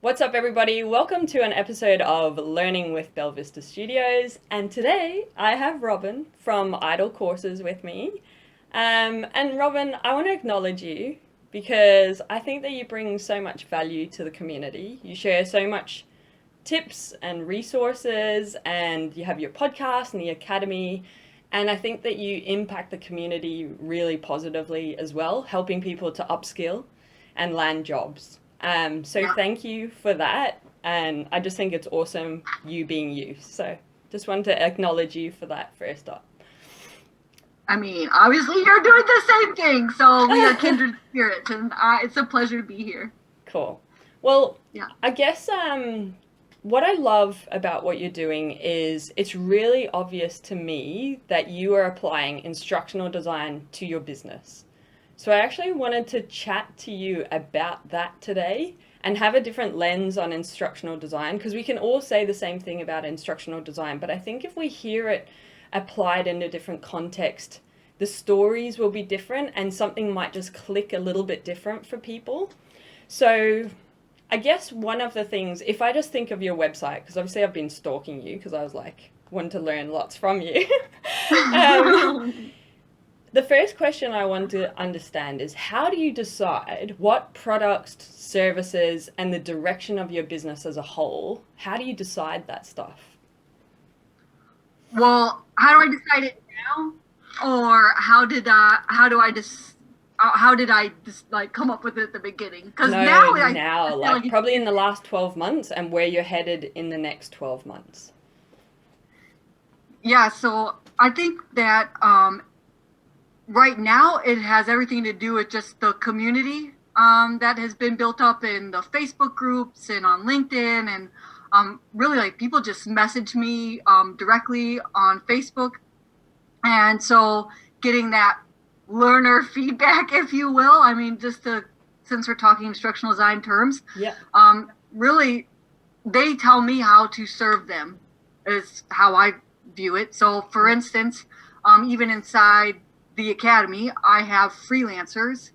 What's up, everybody? Welcome to an episode of Learning with Belvista Studios, and today I have Robin from Idle Courses with me. And Robin, I want to acknowledge you because I think that you bring so much value to the community. You share so much tips and resources, and you have your podcast and the academy, and I think that you impact the community really positively as well, helping people to upskill and land jobs. So thank you for that, and I just think it's awesome you being you. So just wanted to acknowledge you for that first up. I mean, obviously you're doing the same thing, so we are kindred spirits, and it's a pleasure to be here. Cool. Well, yeah. I guess what I love about what you're doing is it's really obvious to me that you are applying instructional design to your business. So I actually wanted to chat to you about that today and have a different lens on instructional design, because we can all say the same thing about instructional design, but I think if we hear it applied in a different context, the stories will be different and something might just click a little bit different for people. So I guess one of the things, if I just think of your website, because obviously I've been stalking you because I was like, wanting to learn lots from you. The first question I want to understand is, how do you decide what products, services, and the direction of your business as a whole, how do you decide that stuff? Well, how do I decide it now? Or how did I just like come up with it at the beginning? Because now, like probably in the last 12 months and where you're headed in the next 12 months. Yeah, so I think that right now it has everything to do with just the community that has been built up in the Facebook groups and on LinkedIn, and really, like, people just message me directly on Facebook. And so getting that learner feedback, if you will, I mean, since we're talking instructional design terms, really, they tell me how to serve them is how I view it. So for instance, even inside the academy, I have freelancers,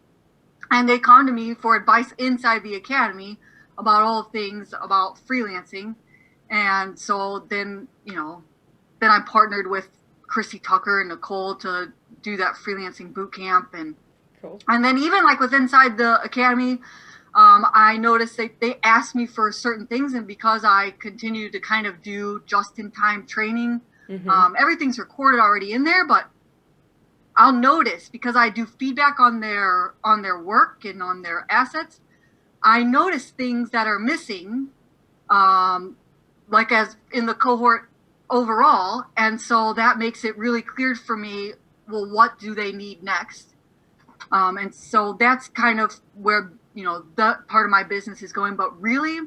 and they come to me for advice inside the academy about all things about freelancing. And so then I'm partnered with Chrissy Tucker and Nicole to do that freelancing boot camp. And cool. And then even like with inside the academy, I noticed they asked me for certain things, and because I continue to kind of do just-in-time training, everything's recorded already in there, but I'll notice, because I do feedback on their work and on their assets, I notice things that are missing, like as in the cohort overall. And so that makes it really clear for me, well, what do they need next? And so that's kind of where, that part of my business is going. But really,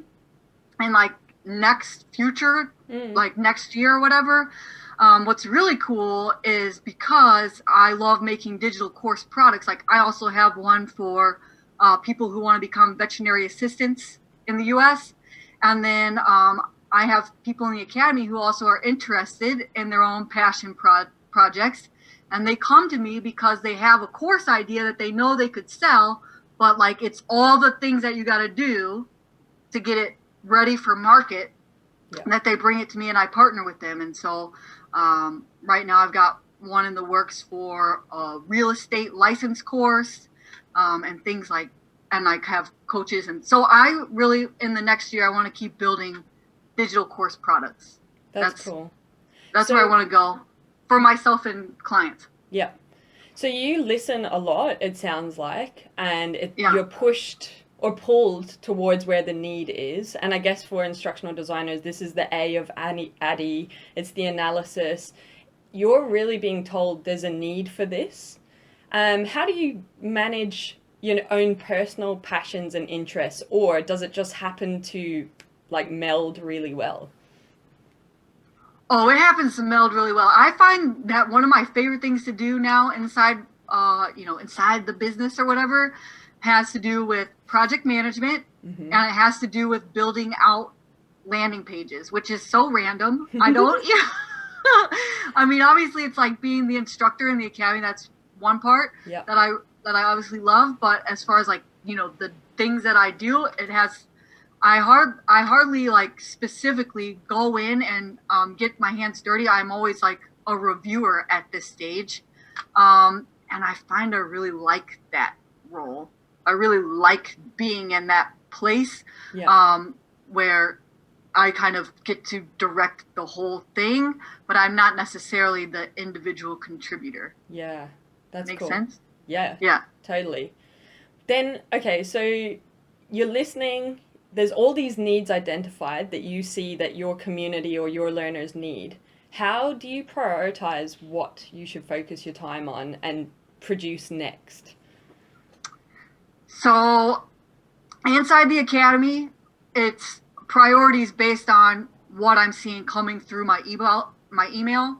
in like next future, like next year or whatever, what's really cool is, because I love making digital course products, like I also have one for people who want to become veterinary assistants in the U.S. And then I have people in the academy who also are interested in their own passion projects. And they come to me because they have a course idea that they know they could sell, but like it's all the things that you got to do to get it ready for market, that they bring it to me and I partner with them. And so right now I've got one in the works for a real estate license course, and things like, and I have coaches. And so I really, in the next year, I want to keep building digital course products. That's cool. That's where I want to go for myself and clients. Yeah. So you listen a lot, it sounds like, and you're pushed or pulled towards where the need is. And I guess for instructional designers, this is the A of ADDIE. It's the analysis. You're really being told there's a need for this. How do you manage your own personal passions and interests, or does it just happen to like meld really well? Oh, it happens to meld really well. I find that one of my favorite things to do now inside the business or whatever has to do with project management, and it has to do with building out landing pages, which is so random. I don't, I mean, obviously it's like being the instructor in the academy. That's one part that that I obviously love, but as far as like, the things that I do, I hardly like specifically go in and get my hands dirty. I'm always like a reviewer at this stage. And I find I really like that role. I really like being in that place where I kind of get to direct the whole thing, but I'm not necessarily the individual contributor. Yeah, that's Makes cool. sense? Yeah, Yeah. totally. Then, okay, so you're listening, there's all these needs identified that you see that your community or your learners need. How do you prioritize what you should focus your time on and produce next? So inside the academy, it's priorities based on what I'm seeing coming through my email.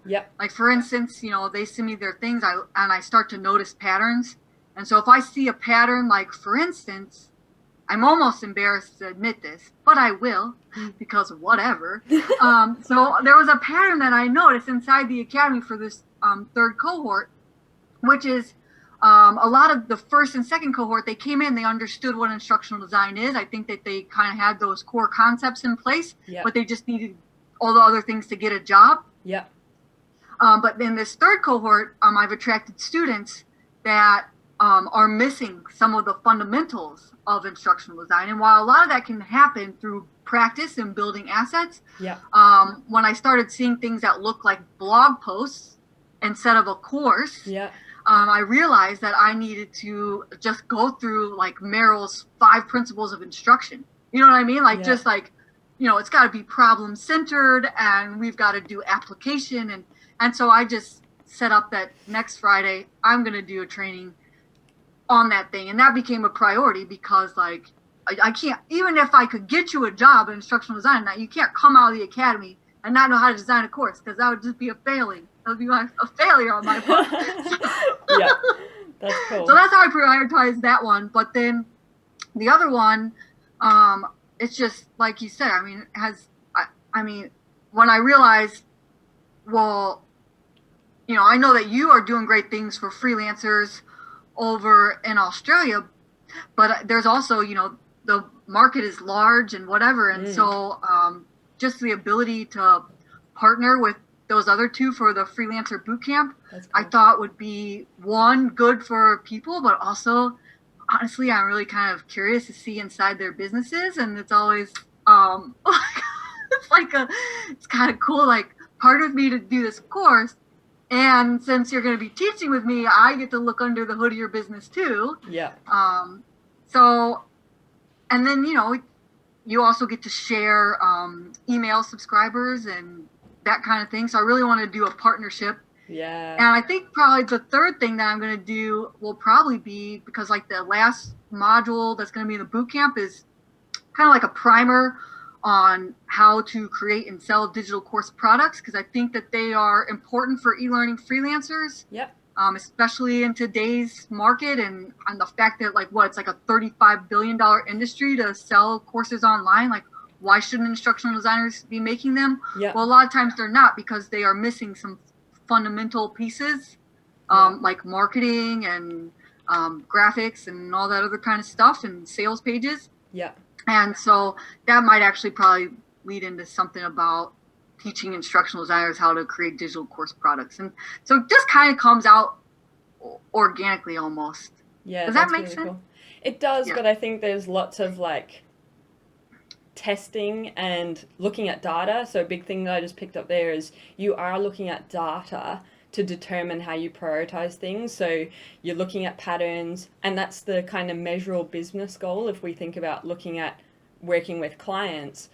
Yep. Like for instance, they send me their things, and I start to notice patterns. And so if I see a pattern, like for instance, I'm almost embarrassed to admit this, but I will because whatever. So there was a pattern that I noticed inside the academy for this third cohort, which is a lot of the first and second cohort, they came in, they understood what instructional design is. I think that they kind of had those core concepts in place, but they just needed all the other things to get a job. Yeah. But in this third cohort, I've attracted students that are missing some of the fundamentals of instructional design. And while a lot of that can happen through practice and building assets, when I started seeing things that look like blog posts instead of a course, I realized that I needed to just go through like Merrill's 5 principles of instruction. You know what I mean? Like just like, it's got to be problem centered, and we've got to do application. And so I just set up that next Friday, I'm going to do a training on that thing. And that became a priority because like, I can't, even if I could get you a job in instructional design, now you can't come out of the academy and not know how to design a course, because that would just be a failing. That would be a failure on my part. Yeah, that's cool. So that's how I prioritize that one. But then the other one, it's just like you said. I mean, when I realized, well, I know that you are doing great things for freelancers over in Australia, but there's also, the market is large and whatever, and so just the ability to partner with those other two for the freelancer bootcamp, cool. I thought would be one, good for people, but also honestly, I'm really kind of curious to see inside their businesses, and it's always it's kind of cool, like part of me to do this course, and since you're going to be teaching with me, I get to look under the hood of your business too. Yeah. So, and then you also get to share email subscribers and that kind of thing. So I really want to do a partnership. Yeah. And I think probably the third thing that I'm going to do will probably be, because like the last module that's going to be in the boot camp is kind of like a primer on how to create and sell digital course products, because I think that they are important for e-learning freelancers. Yep. Especially in today's market, and on the fact that it's like a $35 billion industry to sell courses online. Like, why shouldn't instructional designers be making them? Yep. Well, a lot of times they're not, because they are missing some fundamental pieces, like marketing and graphics and all that other kind of stuff, and sales pages. Yeah. And so that might actually probably lead into something about teaching instructional designers how to create digital course products. And so it just kind of comes out organically almost. Yeah. Does that make really sense? Cool. It does, but I think there's lots of like testing and looking at data. So a big thing that I just picked up there is you are looking at data to determine how you prioritize things. So you're looking at patterns, and that's the kind of measurable business goal. If we think about looking at working with clients,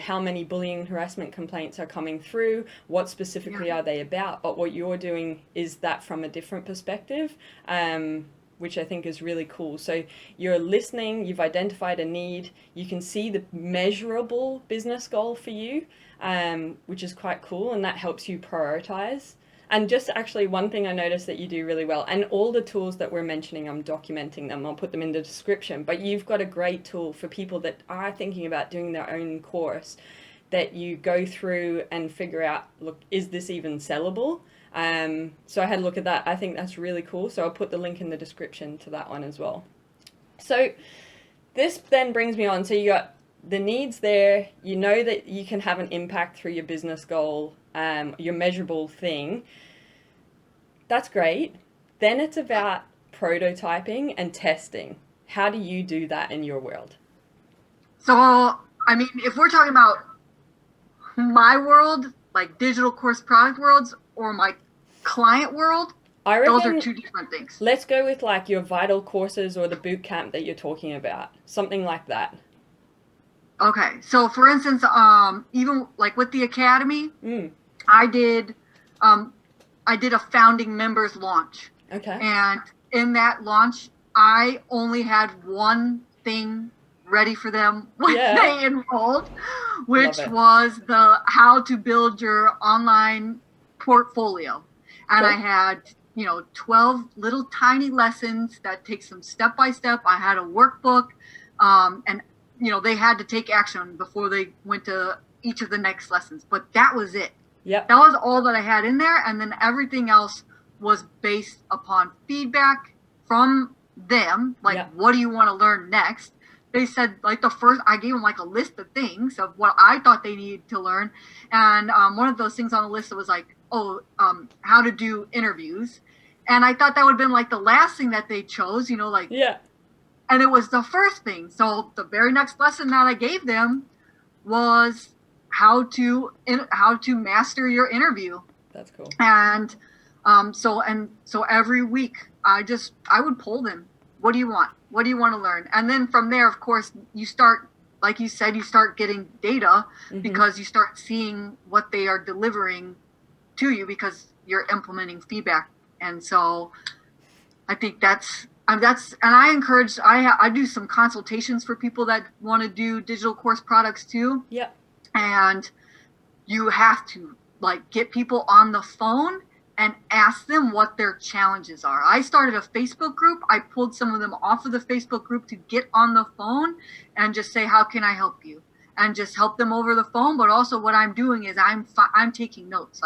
how many bullying and harassment complaints are coming through, what specifically are they about, but what you're doing is that from a different perspective, which I think is really cool. So you're listening, you've identified a need, you can see the measurable business goal for you, which is quite cool, and that helps you prioritize. And just actually one thing I noticed that you do really well, and all the tools that we're mentioning, I'm documenting them, I'll put them in the description, but you've got a great tool for people that are thinking about doing their own course, that you go through and figure out, look, is this even sellable? So I had a look at that. I think that's really cool. So I'll put the link in the description to that one as well. So this then brings me on. So you got the needs there. You know that you can have an impact through your business goal, your measurable thing. That's great. Then it's about prototyping and testing. How do you do that in your world? So, I mean, if we're talking about my world, like digital course product worlds, or my client world, I reckon those are two different things. Let's go with like your vital courses or the boot camp that you're talking about. Something like that. Okay. So for instance, even like with the Academy, Mm. I did a founding members launch. Okay. And in that launch, I only had one thing ready for them when they enrolled, which was the how to build your online portfolio. And I had, 12 little tiny lessons that take some step by step. I had a workbook, and they had to take action before they went to each of the next lessons. But that was it. Yep. That was all that I had in there. And then everything else was based upon feedback from them. Like, what do you want to learn next? They said, like, I gave them like a list of things of what I thought they needed to learn. And one of those things on the list was like, how to do interviews. And I thought that would have been like the last thing that they chose, and it was the first thing. So the very next lesson that I gave them was how to master your interview. That's cool. And so every week I would poll them. What do you want? What do you want to learn? And then from there, of course, you start, like you said, you start getting data because you start seeing what they are delivering to you because you're implementing feedback. And so I think and I encourage, I do some consultations for people that want to do digital course products too. Yeah. And you have to get people on the phone and ask them what their challenges are. I started a Facebook group. I pulled some of them off of the Facebook group to get on the phone and just say, how can I help you? And just help them over the phone. But also what I'm doing is I'm taking notes.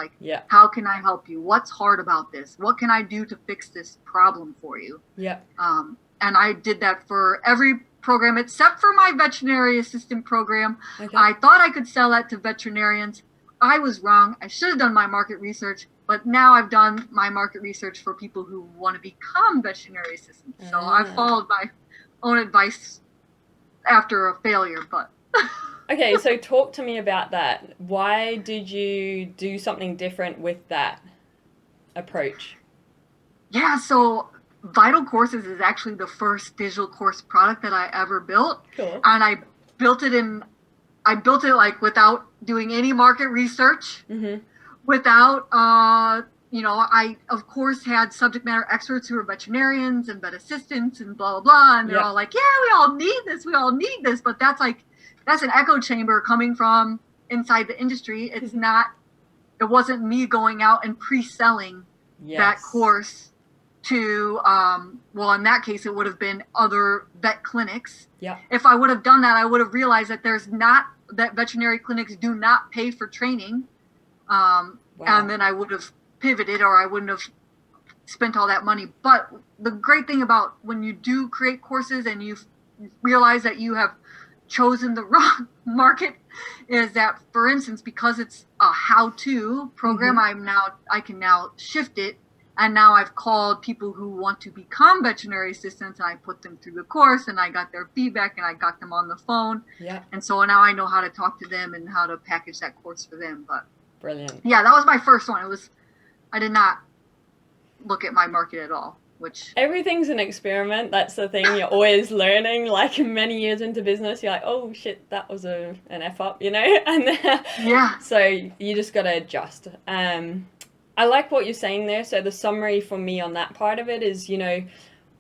How can I help you? What's hard about this? What can I do to fix this problem for you? Yeah. And I did that for every program except for my veterinary assistant program. Okay. I thought I could sell that to veterinarians. I was wrong. I should have done my market research, but now I've done my market research for people who want to become veterinary assistants. So I followed my own advice after a failure, but. Okay, so talk to me about that. Why did you do something different with that approach? Yeah, so Vital Courses is actually the first digital course product that I ever built. Cool. And I built it without doing any market research, without, I of course had subject matter experts who are veterinarians and vet assistants and blah, blah, blah. And they're all like, yeah, we all need this. But that's an echo chamber coming from inside the industry. It wasn't me going out and pre-selling that course to, in that case, it would have been other vet clinics. Yeah. If I would have done that, I would have realized that that veterinary clinics do not pay for training. And then I would have pivoted, or I wouldn't have spent all that money. But the great thing about when you do create courses and you realize that you have chosen the wrong market is that, for instance, because it's a how-to program, I can now shift it. And now I've called people who want to become veterinary assistants, and I put them through the course, and I got their feedback, and I got them on the phone. Yeah. And so now I know how to talk to them and how to package that course for them. But brilliant. Yeah, that was my first one. I did not look at my market at all, which everything's an experiment. That's the thing. You're always learning. Like many years into business, you're like, oh shit, that was an F up, And yeah. So you just got to adjust. I like what you're saying there. So the summary for me on that part of it is,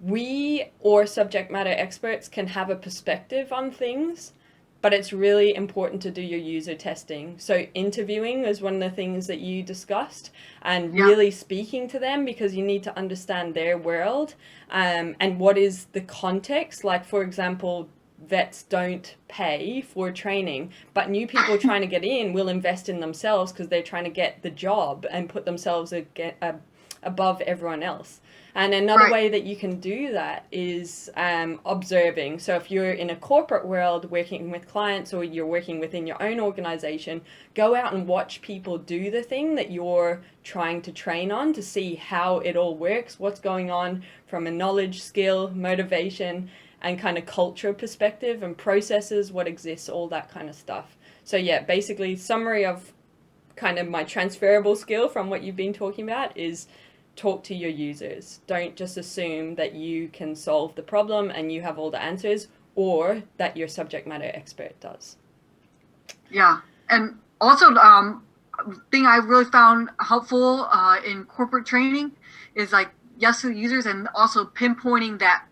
we or subject matter experts can have a perspective on things, but it's really important to do your user testing. So interviewing is one of the things that you discussed, and really speaking to them, because you need to understand their world and what is the context. Like, for example, vets don't pay for training, but new people trying to get in will invest in themselves because they're trying to get the job and put themselves above everyone else. And another way that you can do that is observing. So if you're in a corporate world working with clients, or you're working within your own organization, go out and watch people do the thing that you're trying to train on to see how it all works, what's going on from a knowledge, skill, motivation, and kind of culture perspective, and processes, what exists, all that kind of stuff. So yeah, basically summary of kind of my transferable skill from what you've been talking about is talk to your users. Don't just assume that you can solve the problem and you have all the answers, or that your subject matter expert does. Yeah. And also, thing I really found helpful in corporate training is like, yes to the users, and also pinpointing that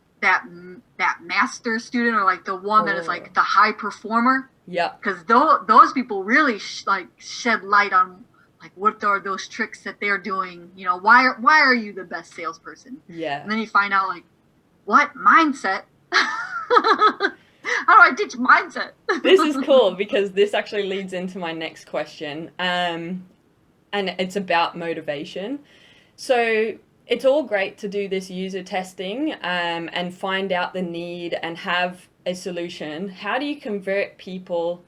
master student, or like the one that is like the high performer. Yeah. Because those people really shed light on like what are those tricks that they're doing. You know, why are you the best salesperson? Yeah. And then you find out like, what mindset? How do I teach mindset? This is cool, because this actually leads into my next question, and it's about motivation. So it's all great to do this user testing and find out the need and have a solution. How do you convert people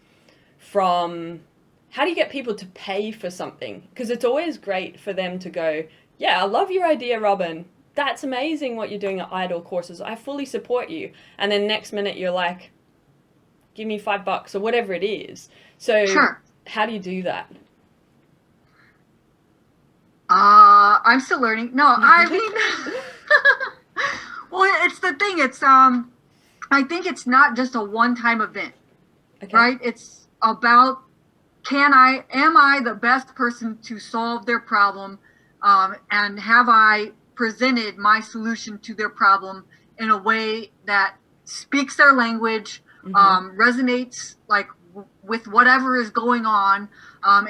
how do you get people to pay for something? Because it's always great for them to go, yeah, I love your idea, Robin. That's amazing what you're doing at Idle Courses. I fully support you. And then next minute you're like, give me $5 or whatever it is. So sure. How do you do that? I'm still learning. No, I mean, well, it's the thing. It's, I think it's not just a one-time event, right? It's about, am I the best person to solve their problem? And have I presented my solution to their problem in a way that speaks their language, resonates like with whatever is going on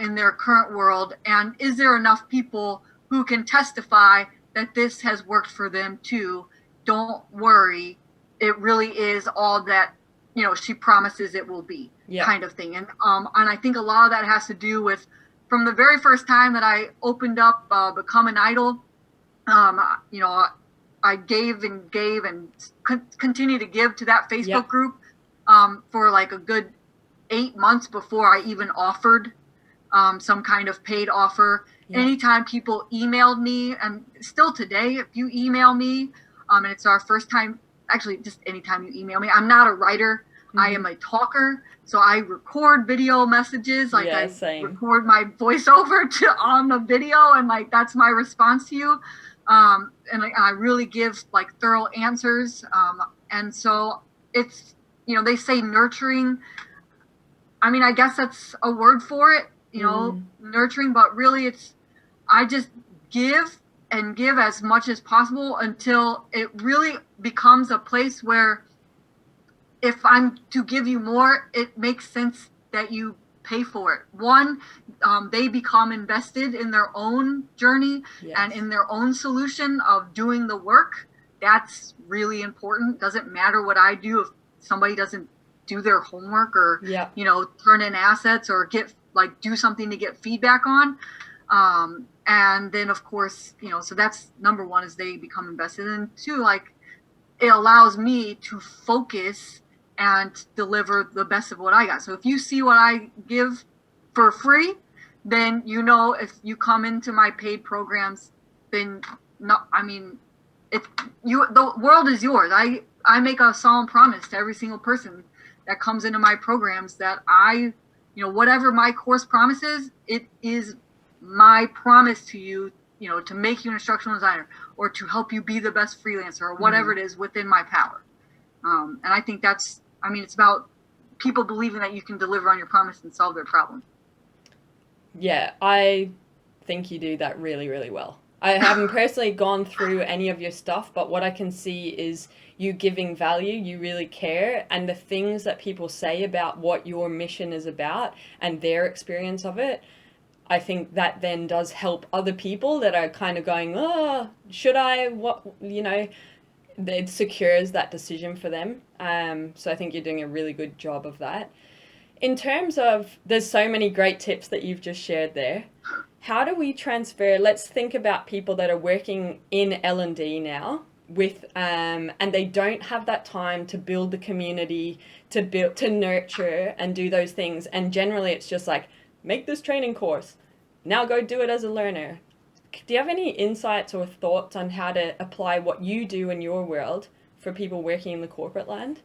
in their current world? And is there enough people who can testify that this has worked for them too? Don't worry, it really is all that, you know, she promises it will be, kind of thing. And I think a lot of that has to do with, from the very first time that I opened up Become an Idol, you know, I gave and continue to give to that Facebook group for like a good 8 months before I even offered some kind of paid offer. Anytime people emailed me, and still today, if you email me, and it's our first time, actually just anytime you email me, I'm not a writer, I am a talker. So I record video messages, like I record my voiceover on the video, and like that's my response to you. And I really give like thorough answers. And so it's, you know, they say nurturing. I mean, I guess that's a word for it, you know, nurturing, but really it's, I just give and give as much as possible until it really becomes a place where if I'm to give you more, it makes sense that you pay for it. One, they become invested in their own journey and in their own solution of doing the work. That's really important. Doesn't matter what I do if somebody doesn't do their homework or, you know, turn in assets or get like do something to get feedback on. And then of course, you know, so that's number one, is they become invested. And two, like it allows me to focus and deliver the best of what I got. So if you see what I give for free, then you know, if you come into my paid programs, then no, I mean, the world is yours. I make a solemn promise to every single person that comes into my programs that you know, whatever my course promises, it is my promise to you, you know, to make you an instructional designer or to help you be the best freelancer or whatever it is within my power. And I think that's, I mean, it's about people believing that you can deliver on your promise and solve their problem. Yeah, I think you do that really, really well. I haven't personally gone through any of your stuff, but what I can see is you giving value, you really care, and the things that people say about what your mission is about and their experience of it, I think that then does help other people that are kind of going, oh, should I, what, you know, it secures that decision for them. So I think you're doing a really good job of that. In terms of, there's so many great tips that you've just shared there. How do we transfer, let's think about people that are working in L&D now with, and they don't have that time to build the community, to nurture and do those things. And generally it's just like, make this training course, now go do it as a learner. Do you have any insights or thoughts on how to apply what you do in your world for people working in the corporate land?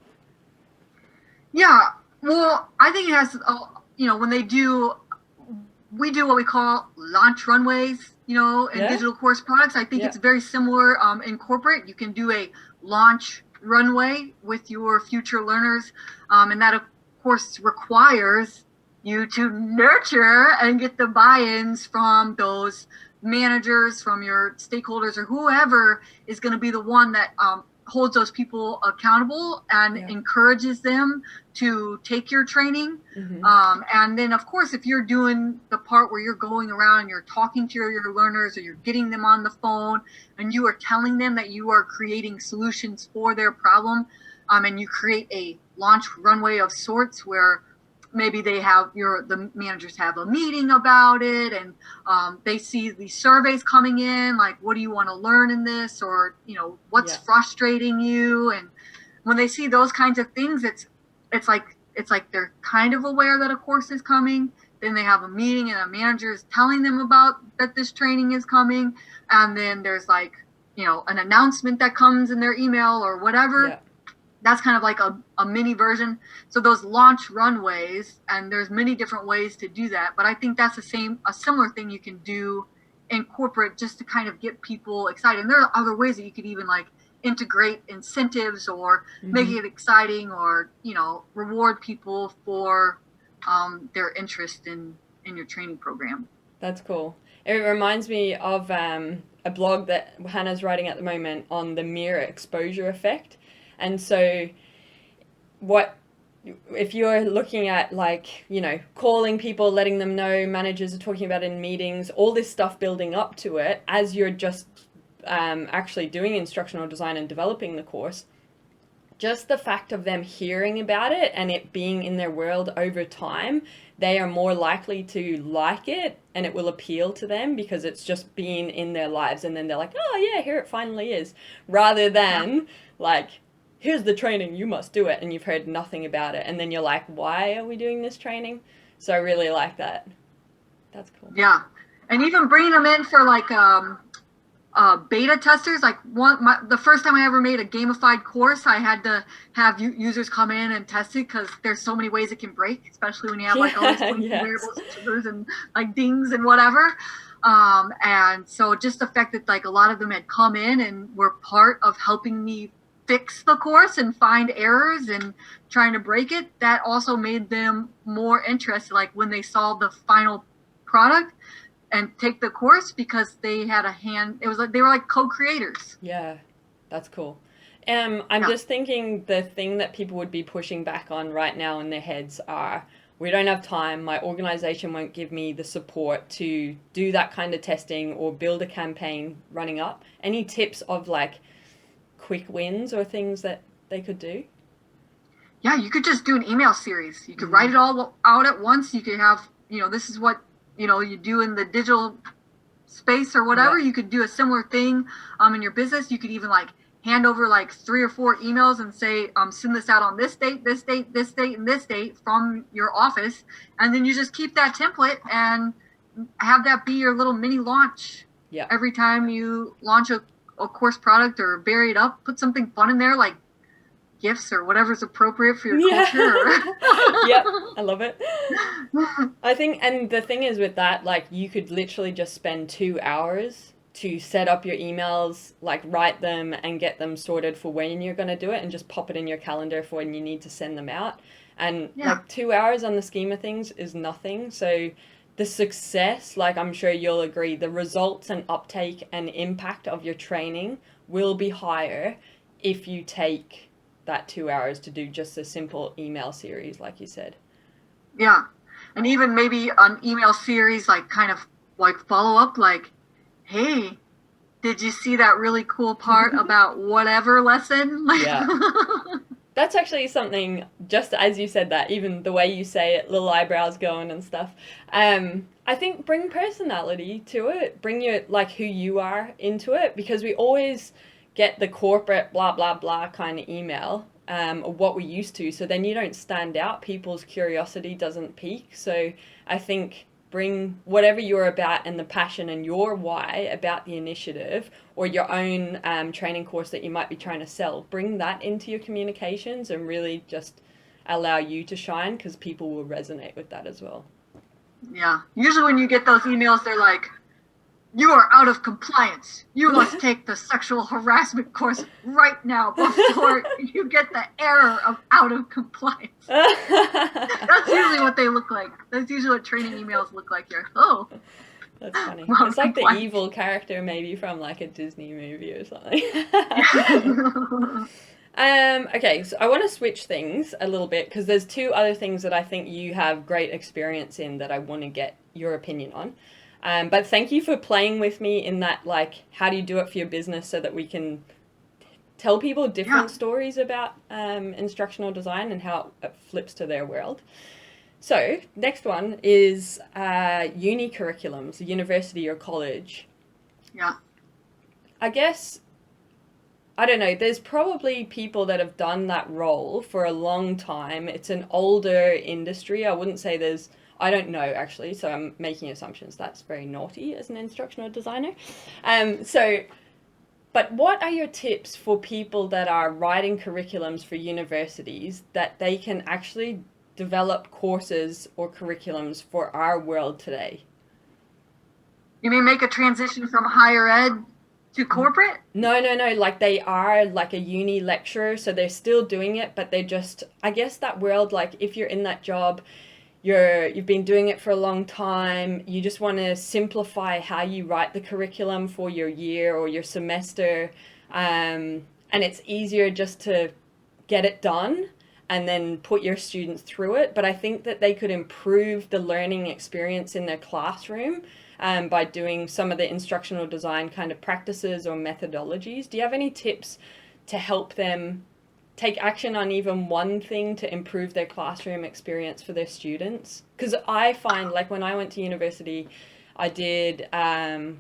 Yeah, well, I think it has, when we do what we call launch runways, in digital course products. I think it's very similar in corporate. You can do a launch runway with your future learners, and that, of course, requires you to nurture and get the buy-ins from those managers, from your stakeholders, or whoever is going to be the one that holds those people accountable and encourages them to take your training. And then, of course, if you're doing the part where you're going around and you're talking to your learners, or you're getting them on the phone and you are telling them that you are creating solutions for their problem, and you create a launch runway of sorts where maybe they have the managers have a meeting about it, and they see the surveys coming in, like, what do you want to learn in this, or what's frustrating you. And when they see those kinds of things, it's like they're kind of aware that a course is coming. Then they have a meeting and a manager is telling them about that this training is coming, and then there's like an announcement that comes in their email or whatever. That's kind of like a mini version. So those launch runways, and there's many different ways to do that. But I think that's a similar thing you can do in corporate, just to kind of get people excited. And there are other ways that you could even like integrate incentives, or make it exciting, or, reward people for their interest in your training program. That's cool. It reminds me of a blog that Hannah's writing at the moment on the mirror exposure effect. And so if you're looking at like, calling people, letting them know, managers are talking about in meetings, all this stuff building up to it as you're just actually doing instructional design and developing the course, just the fact of them hearing about it and it being in their world over time, they are more likely to like it and it will appeal to them because it's just been in their lives. And then they're like, oh yeah, here it finally is. Rather than like, here's the training, you must do it, and you've heard nothing about it. And then you're like, why are we doing this training? So I really like that. That's cool. Yeah. And even bringing them in for like beta testers. Like the first time I ever made a gamified course, I had to have users come in and test it because there's so many ways it can break, especially when you have like all these variables and triggers and like dings and whatever. And so just the fact that like a lot of them had come in and were part of helping me fix the course and find errors and trying to break it, that also made them more interested, like when they saw the final product and take the course, because they had a hand. It was like they were like co-creators. Yeah, that's cool. I'm just thinking the thing that people would be pushing back on right now in their heads are, we don't have time, my organization won't give me the support to do that kind of testing or build a campaign running up. Any tips of like quick wins or things that they could do? Yeah, you could just do an email series. You could write it all out at once. You could have, this is what, you do in the digital space or whatever. You could do a similar thing in your business. You could even like hand over like 3 or 4 emails and say, send this out on this date, this date, this date, and this date from your office. And then you just keep that template and have that be your little mini launch. Yeah. Every time you launch a course product or vary it up, put something fun in there, like gifts or whatever's appropriate for your culture. Yep, I love it. I think, and the thing is with that, like you could literally just spend 2 hours to set up your emails, like write them and get them sorted for when you're going to do it, and just pop it in your calendar for when you need to send them out. And like 2 hours on the scheme of things is nothing. So the success, like I'm sure you'll agree, the results and uptake and impact of your training will be higher if you take that 2 hours to do just a simple email series, like you said. Yeah. And even maybe an email series, like kind of like follow up, like, hey, did you see that really cool part about whatever lesson? Yeah. That's actually something, just as you said that, even the way you say it, little eyebrows going and stuff. I think bring personality to it, bring your, like, who you are into it, because we always get the corporate blah, blah, blah kind of email, of what we're used to. So then you don't stand out. People's curiosity doesn't peak. So I think bring whatever you're about and the passion and your why about the initiative or your own training course that you might be trying to sell. Bring that into your communications and really just allow you to shine, because people will resonate with that as well. Yeah. Usually when you get those emails, they're like, you are out of compliance. You must take the sexual harassment course right now before you get the error of out of compliance. That's usually what they look like. That's usually what training emails look like here. Oh. That's funny. It's like the evil character maybe from like a Disney movie or something. Okay, so I want to switch things a little bit because there's two other things that I think you have great experience in that I want to get your opinion on. But thank you for playing with me in that, like, how do you do it for your business so that we can tell people different stories about instructional design and how it flips to their world. So next one is uni curriculums, university or college. Yeah. I guess, I don't know, there's probably people that have done that role for a long time. It's an older industry. I wouldn't say there's, I don't know actually, so I'm making assumptions. That's very naughty as an instructional designer. But what are your tips for people that are writing curriculums for universities that they can actually develop courses or curriculums for our world today? You mean make a transition from higher ed to corporate? No. Like they are like a uni lecturer, so they're still doing it, but they just, I guess that world, like if you're in that job, you've been doing it for a long time, you just want to simplify how you write the curriculum for your year or your semester, and it's easier just to get it done and then put your students through it. But I think that they could improve the learning experience in their classroom by doing some of the instructional design kind of practices or methodologies. Do you have any tips to help them take action on even one thing to improve their classroom experience for their students? Because I find, like, when I went to university, I did,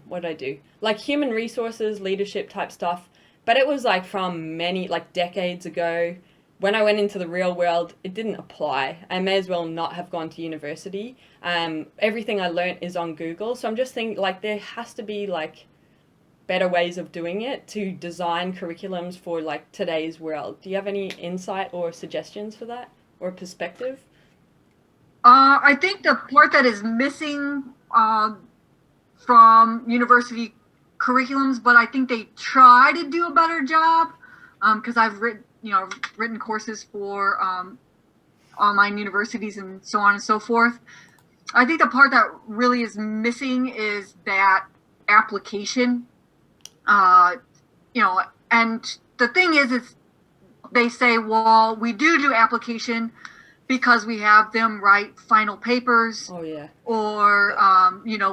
what did I do? Like human resources, leadership type stuff, but it was like from many, like decades ago. When I went into the real world, it didn't apply. I may as well not have gone to university. Everything I learned is on Google. So I'm just thinking, like, there has to be like better ways of doing it to design curriculums for like today's world. Do you have any insight or suggestions for that or perspective? I think the part that is missing from university curriculums, but I think they try to do a better job, because I've written courses for online universities and so on and so forth. I think the part that really is missing is that application. And the thing is they say, well, we do application because we have them write final papers. Oh yeah. Or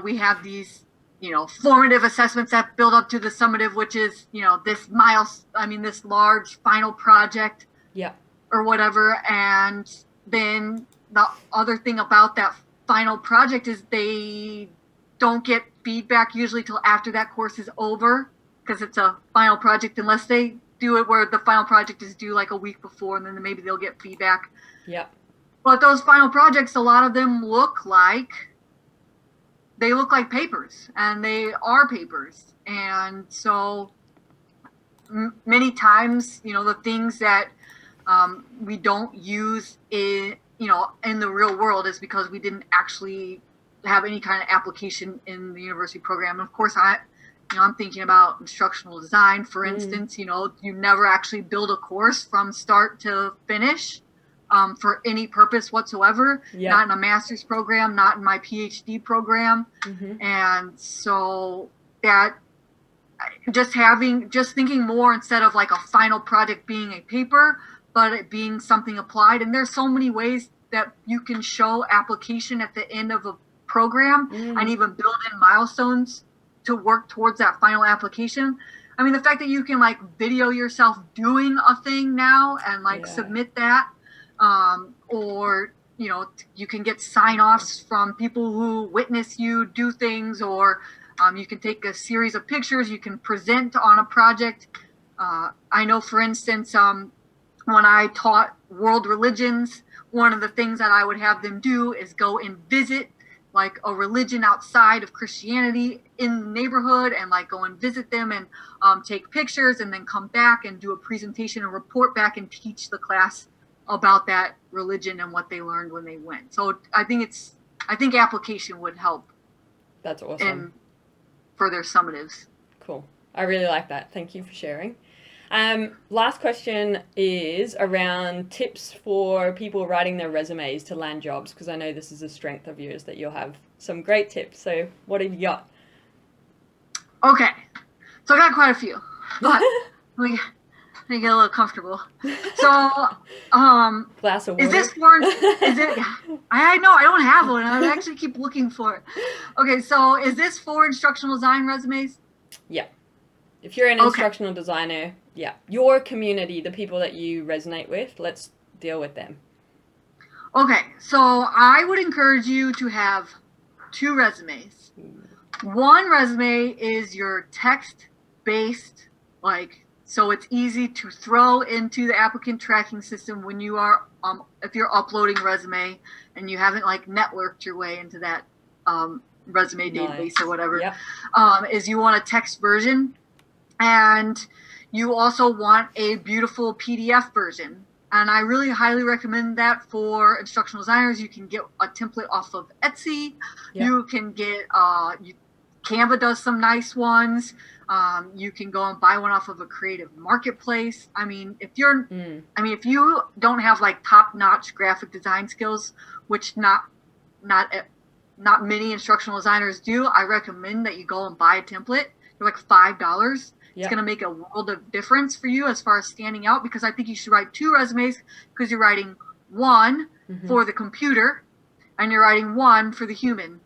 we have these formative assessments that build up to the summative, which is this large final project. Yeah. Or whatever. And then the other thing about that final project is they don't get feedback usually till after that course is over, because it's a final project, unless they do it where the final project is due like a week before, and then maybe they'll get feedback. Yeah. But those final projects, a lot of them look like papers, and they are papers. And so many times, the things that we don't use in the real world is because we didn't actually have any kind of application in the university program. And of course, I'm thinking about instructional design, for instance. You never actually build a course from start to finish for any purpose whatsoever. Yeah. Not in a master's program, not in my PhD program. Mm-hmm. And so that just thinking more, instead of like a final project being a paper, but it being something applied. And there's so many ways that you can show application at the end of a program, and even build in milestones to work towards that final application. I mean, the fact that you can like video yourself doing a thing now and like submit that, or, you know, you can get sign-offs from people who witness you do things, or you can take a series of pictures, you can present on a project. I know, for instance, when I taught world religions, one of the things that I would have them do is go and visit like a religion outside of Christianity in the neighborhood, and like go and visit them and take pictures, and then come back and do a presentation and report back and teach the class about that religion and what they learned when they went. So I think application would help. That's awesome. And for their summatives. Cool. I really like that. Thank you for sharing. Last question is around tips for people writing their resumes to land jobs, because I know this is a strength of yours that you'll have some great tips. So what have you got? Okay. So I got quite a few, but let me get a little comfortable. So, glass of water. Is this for, I know, I don't have one. I actually keep looking for it. Okay. So is this for instructional design resumes? Yeah. If you're an instructional designer, yeah, your community, the people that you resonate with, let's deal with them. Okay, so I would encourage you to have 2 resumes. One resume is your text-based, like, so it's easy to throw into the applicant tracking system when you are, if you're uploading a resume and you haven't like networked your way into that resume database or whatever, is you want a text version. And you also want a beautiful PDF version. And I really highly recommend that for instructional designers. You can get a template off of Etsy. You can get, Canva does some nice ones. You can go and buy one off of a creative marketplace. I mean, if you don't have like top-notch graphic design skills, which not many instructional designers do, I recommend that you go and buy a template. They're like $5. It's going to make a world of difference for you as far as standing out, because I think you should write 2 resumes, because you're writing one for the computer and you're writing one for the human.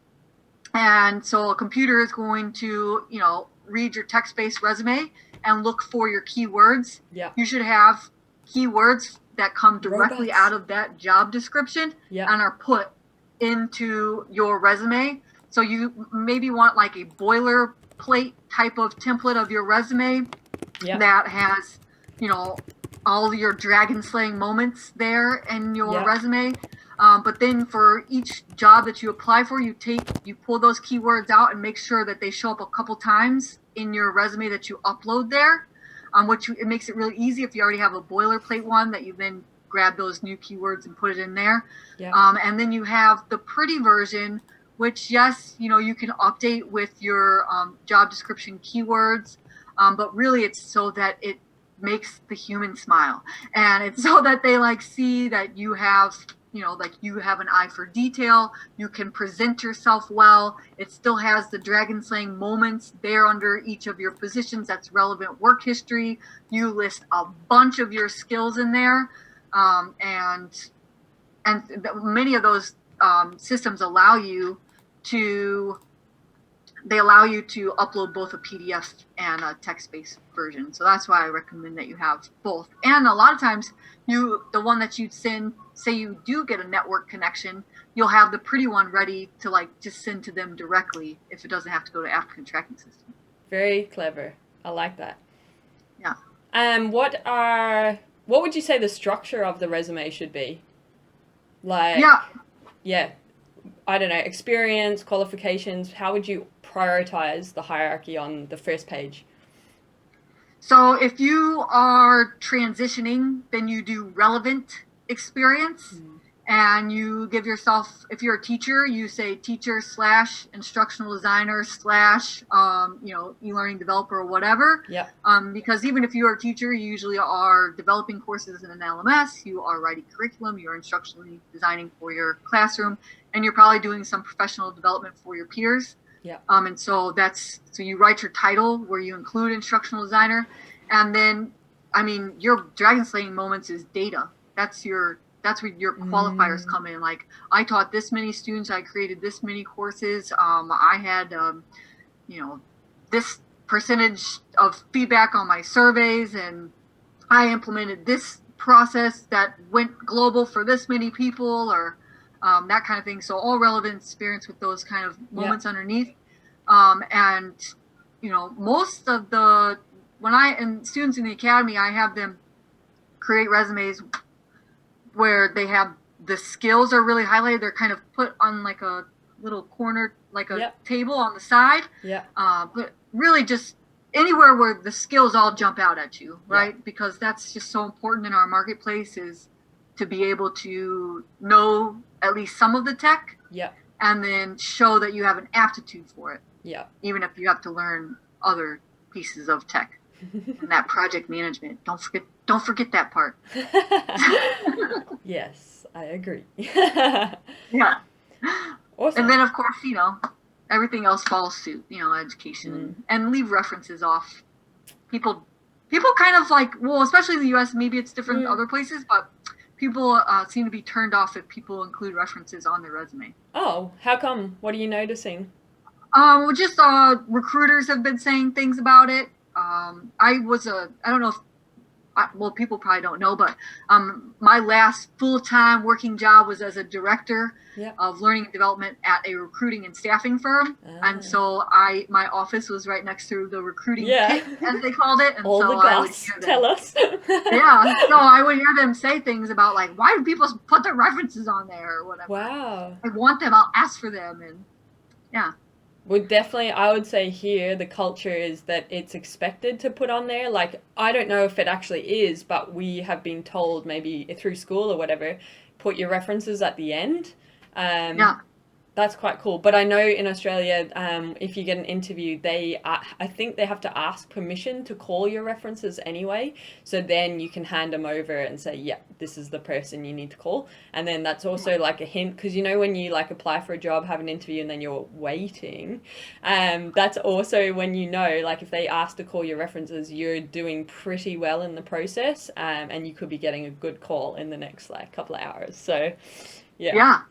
And so a computer is going to, you know, read your text-based resume and look for your keywords. You should have keywords that come directly out of that job description and are put into your resume. So you maybe want like a boilerplate type of template of your resume that has, you know, all your dragon slaying moments there in your resume. But then for each job that you apply for, you pull those keywords out and make sure that they show up a couple times in your resume that you upload there. It makes it really easy if you already have a boilerplate one, that you then grab those new keywords and put it in there. And then you have the pretty version, which, yes, you know, you can update with your job description keywords, but really it's so that it makes the human smile, and it's so that they like see that you have, you know, like you have an eye for detail, you can present yourself well. It still has the dragon slaying moments there under each of your positions. That's relevant work history. You list a bunch of your skills in there, and many of those systems allow you to upload both a PDF and a text-based version. So that's why I recommend that you have both. And a lot of times, the one that you'd send, say you do get a network connection, you'll have the pretty one ready to like just send to them directly if it doesn't have to go to applicant tracking system. Very clever. I like that. Yeah. What would you say the structure of the resume should be? Like, I don't know, experience, qualifications. How would you prioritize the hierarchy on the first page? So if you are transitioning, then you do relevant experience, and you give yourself, if you're a teacher, you say teacher / instructional designer / e-learning developer or whatever. Because even if you're a teacher, you usually are developing courses in an LMS, you are writing curriculum, you're instructionally designing for your classroom, and you're probably doing some professional development for your peers. And so you write your title where you include instructional designer, and then, I mean, your dragon slaying moments is data. That's where your qualifiers come in. Like, I taught this many students, I created this many courses, I had, this percentage of feedback on my surveys, and I implemented this process that went global for this many people, or that kind of thing. So all relevant experience with those kind of moments underneath. And, you know, most of the, and students in the academy, I have them create resumes where they have the skills are really highlighted. They're kind of put on like a little corner, like a table on the side. But really just anywhere where the skills all jump out at you, right? Because that's just so important in our marketplace, is to be able to know at least some of the tech. And then show that you have an aptitude for it. Even if you have to learn other pieces of tech. And that project management. Don't forget that part. Yes, I agree. Awesome. And then of course, you know, everything else follows suit, you know, education and leave references off. People kind of like, well, especially in the US, maybe it's different in other places, but people seem to be turned off if people include references on their resume. Oh, how come? What are you noticing? Well, just recruiters have been saying things about it. I don't know if, well, people probably don't know, but my last full-time working job was as a director of learning and development at a recruiting and staffing firm. And so my office was right next to the recruiting pit, as they called it. And all so the goss, tell us. So I would hear them say things about like, why do people put their references on there or whatever? Wow. I want them, I'll ask for them. And Well, definitely, I would say here the culture is that it's expected to put on there. Like, I don't know if it actually is, but we have been told maybe through school or whatever, put your references at the end. That's quite cool. But I know in Australia, if you get an interview, I think they have to ask permission to call your references anyway. So then you can hand them over and say, yeah, this is the person you need to call. And then that's also like a hint, because you know when you like apply for a job, have an interview, and then you're waiting, that's also when you know, like if they ask to call your references, you're doing pretty well in the process, and you could be getting a good call in the next like couple of hours. So yeah.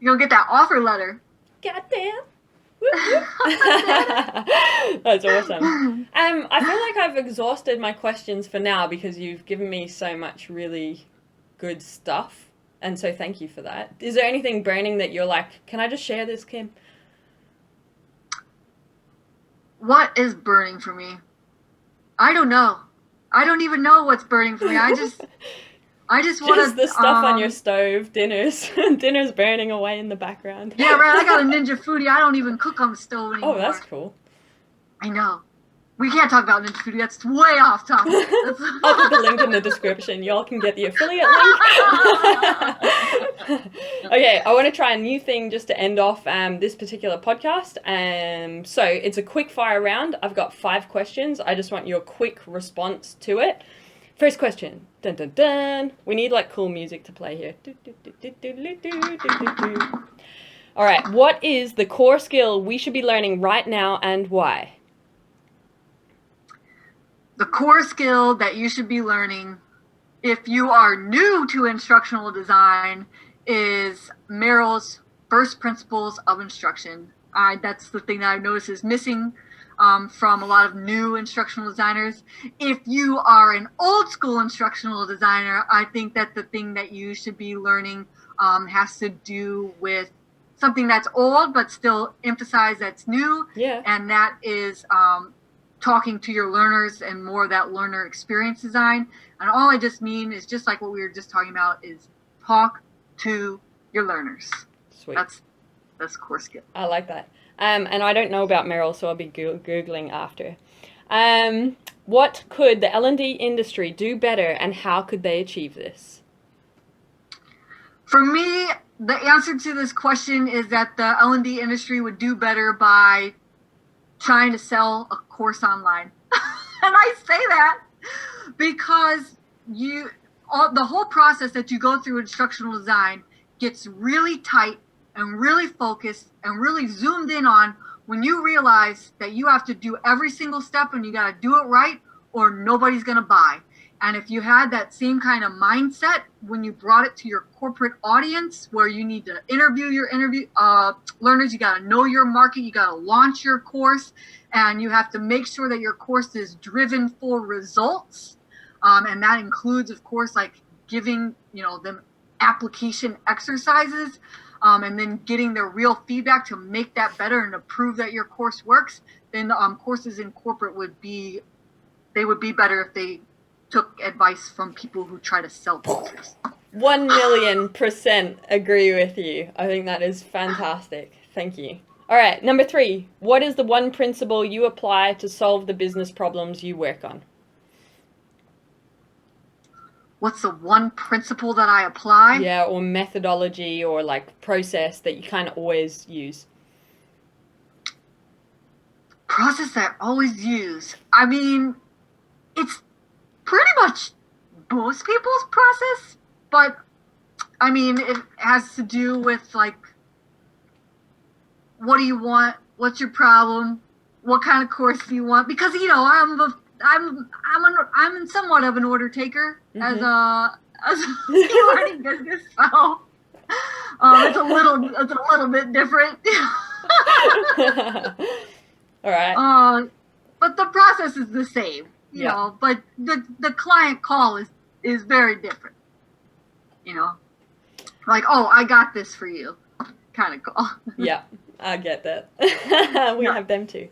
You'll get that offer letter. Goddamn. That's awesome. I feel like I've exhausted my questions for now because you've given me so much really good stuff. And so thank you for that. Is there anything burning that you're like, can I just share this, Kim? What is burning for me? I don't know. I don't even know what's burning for me. I just want the stuff on your stove, dinners burning away in the background. Yeah, right. I got a Ninja Foodie. I don't even cook on the stove anymore. Oh, that's cool. I know. We can't talk about Ninja Foodie. That's way off topic. I'll put the link in the description. Y'all can get the affiliate link. Okay, I want to try a new thing just to end off this particular podcast. So it's a quick fire round. I've got 5 questions. I just want your quick response to it. First question. Dun, dun, dun. We need like cool music to play here. All right. What is the core skill we should be learning right now and why? The core skill that you should be learning if you are new to instructional design is Merrill's first principles of instruction. That's the thing that I've noticed is missing from a lot of new instructional designers. If you are an old school instructional designer, I think that the thing that you should be learning has to do with something that's old but still emphasize that's new. And that is talking to your learners and more of that learner experience design. And all I just mean is just like what we were just talking about is talk to your learners. Sweet. That's core skill. I like that. And I don't know about Merrill, so I'll be Googling after. What could the L&D industry do better, and how could they achieve this? For me, the answer to this question is that the L&D industry would do better by trying to sell a course online. And I say that because the whole process that you go through instructional design gets really tight and really focused and really zoomed in on when you realize that you have to do every single step and you got to do it right or nobody's going to buy. And if you had that same kind of mindset when you brought it to your corporate audience, where you need to interview your learners, you got to know your market, you got to launch your course, and you have to make sure that your course is driven for results. And that includes, of course, like giving, them application exercises, and then getting their real feedback to make that better and to prove that your course works. Then courses in corporate would be better if they took advice from people who try to sell courses. 1,000,000% agree with you. I think that is fantastic. Thank you. All right, number 3. What is the one principle you apply to solve the business problems you work on? What's the one principle that I apply? Yeah, or methodology or like process that you kind of always use. Process that I always use. I mean, it's pretty much most people's process, but I mean, it has to do with like, what do you want? What's your problem? What kind of course do you want? Because I'm somewhat of an order taker as a e-learning business, so it's a little bit different. All right. But the process is the same. You know, but the client call is very different, like, oh, I got this for you kind of call. Yeah, I get that. We have them too.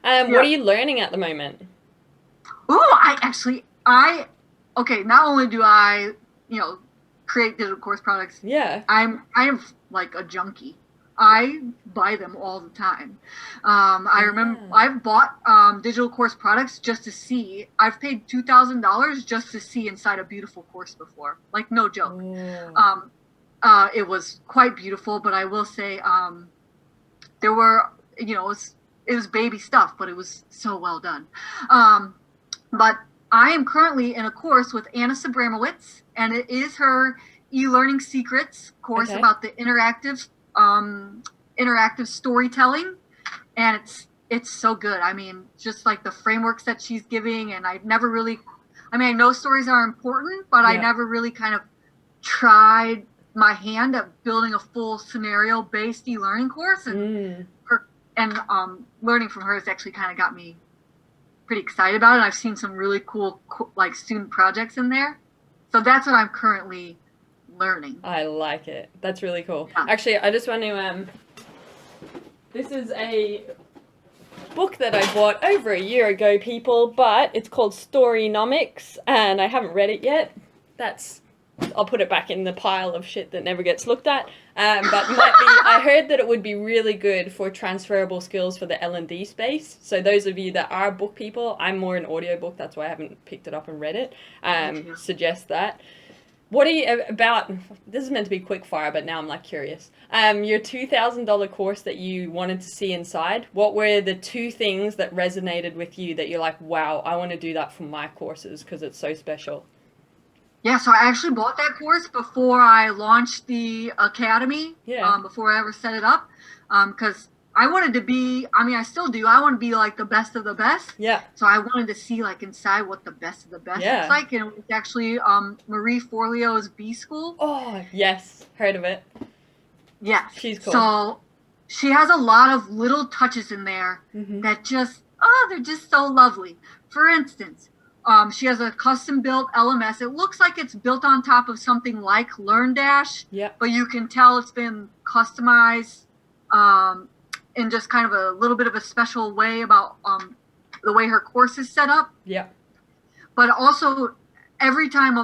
What are you learning at the moment? Okay, not only do I, create digital course products, I am like a junkie. I buy them all the time. I remember I've bought digital course products just to see. I've paid $2,000 just to see inside a beautiful course before. Like, no joke. It was quite beautiful, but I will say there were, it was baby stuff, but it was so well done. But I am currently in a course with Anna Sabramowitz, and it is her eLearning Secrets course about the interactive storytelling, and it's so good. I mean, just like the frameworks that she's giving, and I know stories are important, but I never really kind of tried my hand at building a full scenario based e-learning course, and learning from her has actually kind of got me pretty excited about it. I've seen some really cool like student projects in there, so that's what I'm currently learning. I like it. That's really cool. Actually, I just want to this is a book that I bought over a year ago, people, but it's called Storynomics, and I haven't read it yet. I'll put it back in the pile of shit that never gets looked at. But I heard that it would be really good for transferable skills for the L&D space. So those of you that are book people, I'm more an audiobook, that's why I haven't picked it up and read it. Suggest that. What are you about? This is meant to be quick fire, but now I'm like curious. Your $2,000 course that you wanted to see inside, what were the 2 things that resonated with you that you're like, wow, I want to do that for my courses because it's so special? Yeah, so I actually bought that course before I launched the academy, before I ever set it up, because I wanted to be, I still do, I want to be like the best of the best. Yeah. So I wanted to see like inside what the best of the best looks like, and it was actually Marie Forleo's B School. Oh, yes, heard of it. Yeah. She's cool. So she has a lot of little touches in there that they're just so lovely. For instance, she has a custom-built LMS. It looks like it's built on top of something like LearnDash, but you can tell it's been customized in just kind of a little bit of a special way about the way her course is set up. Yeah. But also, every time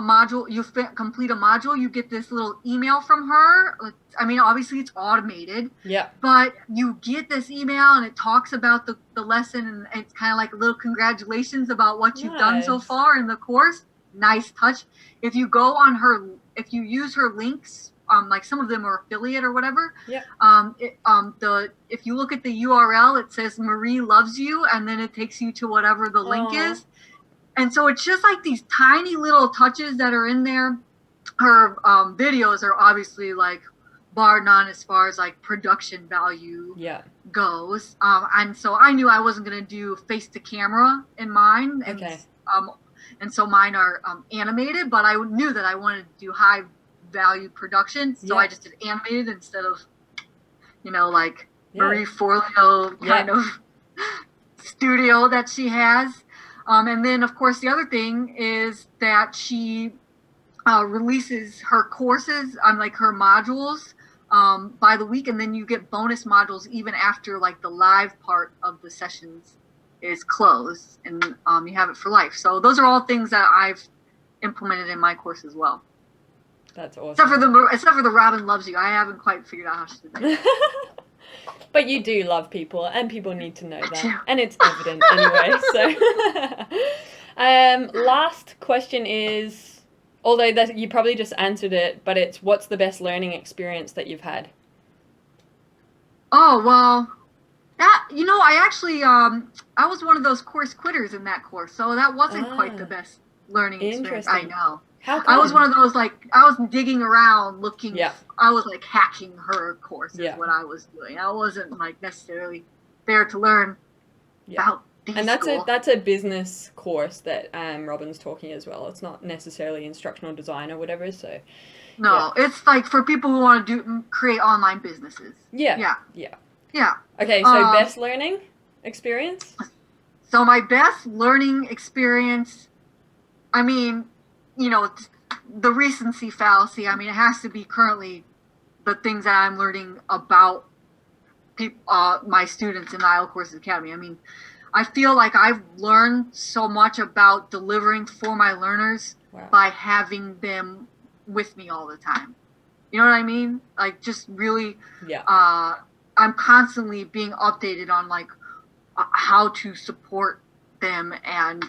you complete a module, you get this little email from her. Obviously it's automated. Yeah. But you get this email and it talks about the lesson, and it's kind of like a little congratulations about what you've done so far in the course. Nice touch. If you use her links, like some of them are affiliate or whatever. Yeah. If you look at the URL, it says Marie loves you, and then it takes you to whatever the link is. And so it's just like these tiny little touches that are in there. Her videos are obviously like bar none as far as like production value goes. And so I knew I wasn't going to do face to camera in mine. And, and so mine are animated, but I knew that I wanted to do high value production, so I just did animated instead of, like Marie Forleo kind of studio that she has. And then, of course, the other thing is that she releases her courses on like her modules by the week, and then you get bonus modules even after like the live part of the sessions is closed, and you have it for life. So those are all things that I've implemented in my course as well. That's awesome. Except for the Robin loves you. I haven't quite figured out how to do that. But you do love people, and people need to know that, and it's evident anyway. So, last question is, although you probably just answered it, but it's, what's the best learning experience that you've had? Oh, well, I actually I was one of those course quitters in that course, so that wasn't quite the best learning experience. I know. How come? I was one of those, like, I was digging around looking. I was like hacking her course is what I was doing. I wasn't like necessarily there to learn about and that's a business course that Robin's talking as well. It's not necessarily instructional design or whatever. So no, it's like for people who want to create online businesses. Yeah. Okay, so best learning experience. So my best learning experience, I mean, the recency fallacy. I mean, it has to be currently the things that I'm learning about my students in the IELTS Courses Academy. I mean, I feel like I've learned so much about delivering for my learners by having them with me all the time. You know what I mean? Like, just really, I'm constantly being updated on like how to support them and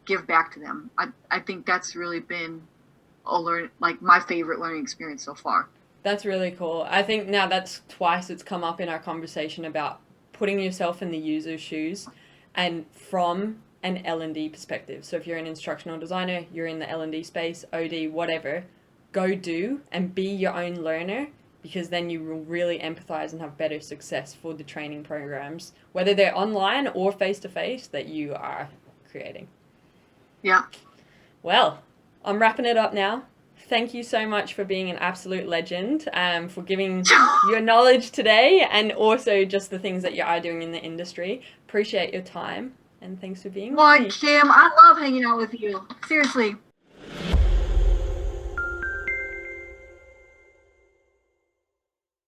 give back to them. I think that's really been my favorite learning experience so far. That's really cool. I think now that's twice it's come up in our conversation about putting yourself in the user's shoes and from an L&D perspective. So if you're an instructional designer, you're in the L&D space, OD, whatever, go do and be your own learner, because then you will really empathize and have better success for the training programs, whether they're online or face-to-face, that you are creating. Yeah. Well, I'm wrapping it up now. Thank you so much for being an absolute legend, for giving your knowledge today, and also just the things that you are doing in the industry. Appreciate your time, and thanks for being with me. Kim, I love hanging out with you. Seriously.